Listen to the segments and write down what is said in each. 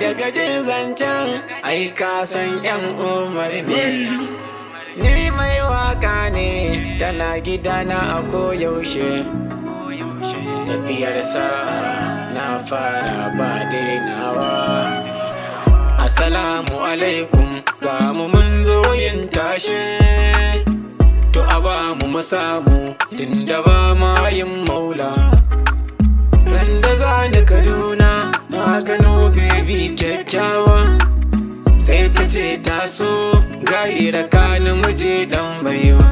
daga jin zancen ai ka san yan Umar ne. Ni mai waka ne tana gidana a koyaushe, tafiyarsa na fara ba dainawa. Assalamu alaikum, ga mu mun zo yin tashe, to a ba mu samu tunda ba ma yin maula. Randa za ni Kaduna na gano baby kyakkyawa, sai ta ce ta so gaira kani muje dan baiwa.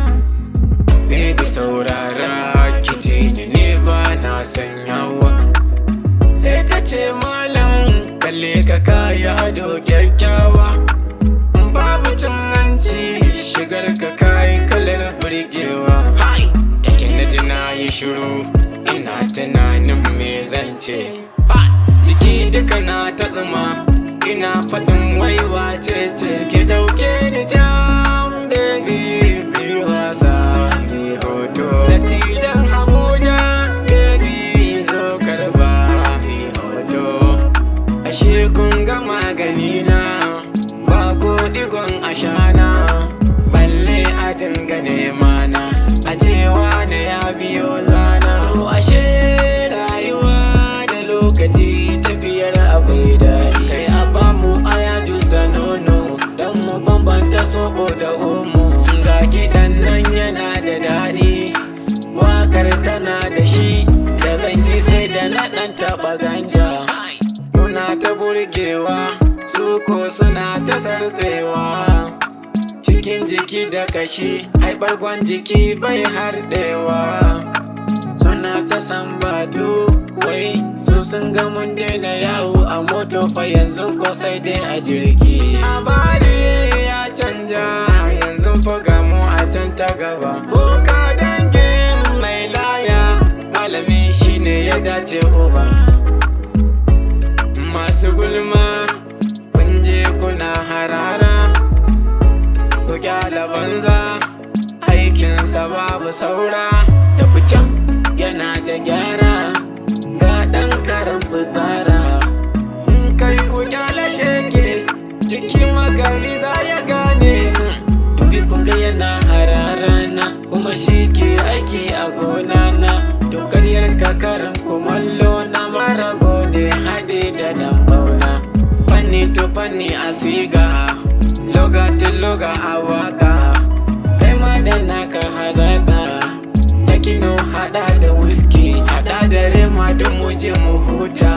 Baby saurara kice ni ne ba na sanyawa, sai ta ce malam kalle ka kaya ado kyakkyawa, babu cin hanci shigar ka kayi kalar burgewa. Take na ji na yi shiru ina tunanin me zan ce, jiki duka na ta zuma ina faɗin waiwa ce ki dauke ni jam baby mi wasa mi hoto. Dattijan Abuja baby zo karba mi hoto. Ashe kun ga magani na ba ko digon ashana, balle a dinga nema na a cewa da ya biyo zana. To ashe rayuwa da lokaci tafiyar akwai daɗi, kai a bamu aya jus da nono dan mu bambanta soɓo da omo. Ga kiɗan nan yana da daɗi, waƙar tana da shi da zan yi sai da na ɗan taɓa ganja. Muna ta burgewa su ko suna ta sartsewa, cikin jiki da kashi ai bargon jiki bai harɗewa. Suna ta sambatu wai su sun ga mun daina yawo a moto fa yanzu ko sai dai a jirgi. Labari ya canja yanzu fa ga mu a can ta gaba. Boka dangin mai laya malami shine ya dace uba. Masu gulma kun je kuna harara, ku kyala banza aikinsa babu saura. Da bucan yana da gyara ga ɗan karan fitsara, in kai ku kyala shege jiki magari za ya gane. Dubi kun ga yana hararana kuma shi ke aiki a gona na. To karyar kakarin kumallo na marago ne haɗe da dambauna. Fanni to fanni a siga, loga to loga a waka, kai ma da naka hazaka. Takino hada da whisky hada da rema don mu je mu huta,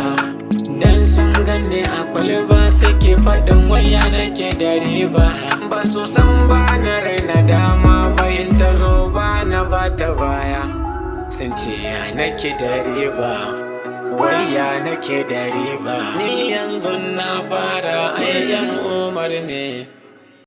dan sun ganni a kwalba suke faɗin waya nake da riba. Ba su san ba na raina dama bayin ta zo ba na bata baya, sun ce ya nake da riba waya nake da riba. Ni yanzu na fara ayyan Umar ne.